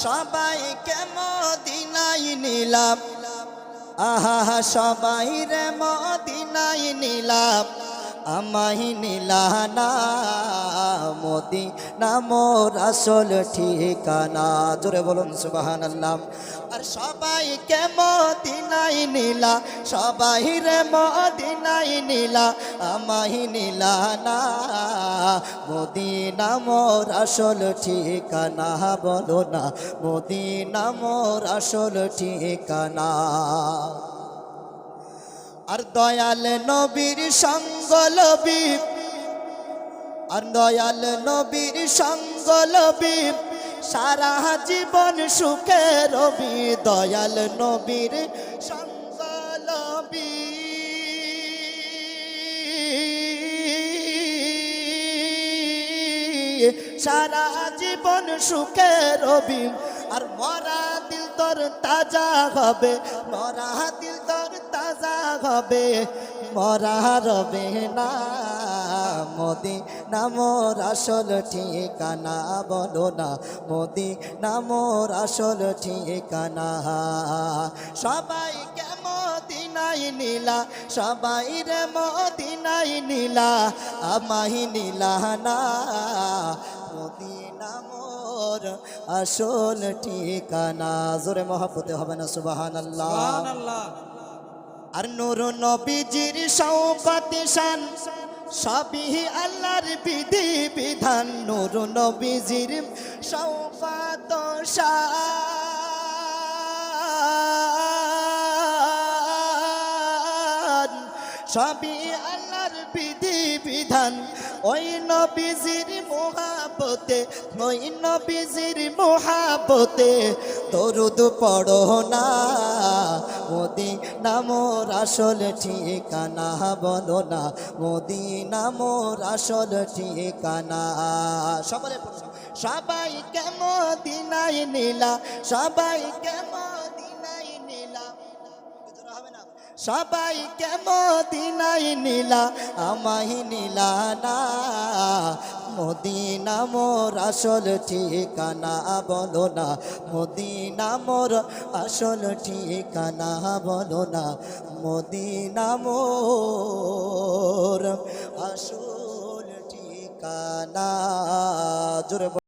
সবাইকে মদিনায় নিলাম, আহা সবাই রে মদিনায় নিলাম, আমায় নিলা না। মদিনা মোর আসল ঠিকানা। জোরে বলুন সুবহানাল্লাহ। আর সবাইকে মদিনায় নিলা, সবাই রে মদিনায় নিলা, আমায় নিলা না। মদিনা মোর আসল ঠিকানা, বলো না মদিনা মোর আসল ঠিকানা। আর দয়াল নবীর সঙ্গ লবি, আর দয়াল নবীর সঙ্গ লবি, সারা জীবন সুখে রবি। দয়াল নবীর সঙ্গ লবি, সারা জীবন সুখে রবি। আর মরা দিল তোর তাজা হবে, মরা দিল তোর তাজা হবে, মরা রবে না। মদিনা মোর আসল ঠিকানা, বলো না মদিনা মোর আসল ঠিকানা। সবাইকে মদিনায় নিলা, সবাই রে মদিনায় নিলা, আমায় নিলা না। মদিনা মোর আসল ঠিকানা। জোরে মহব্বতে হবে না সুবহানাল্লাহ। আর নূর নবীজির শওকত শান, সবই আল্লাহর বিধি বিধান। নূর নবীজির শওকত শান, সবই আল্লাহর বিধি বিধান। ওই নবীজির মুহাব্বতে, ওই নবীজির মুহাব্বতে দরুদ পড়ো না। মদিনা মোর আসল ঠিকানা, বলো না মদিনা মোর আসল ঠিকানা। সকলে সবাইকে মদিনায় নিলা, সবাইকে মদিনায় নিলা, সবাইকে মদিনায় নিলা, আমায় নিলা না। মদিনা মোর আসল ঠিকানা, বলো না মদিনা মোর আসল ঠিকানা, বলো না মদিনা মোর আসল ঠিকানা। জোরে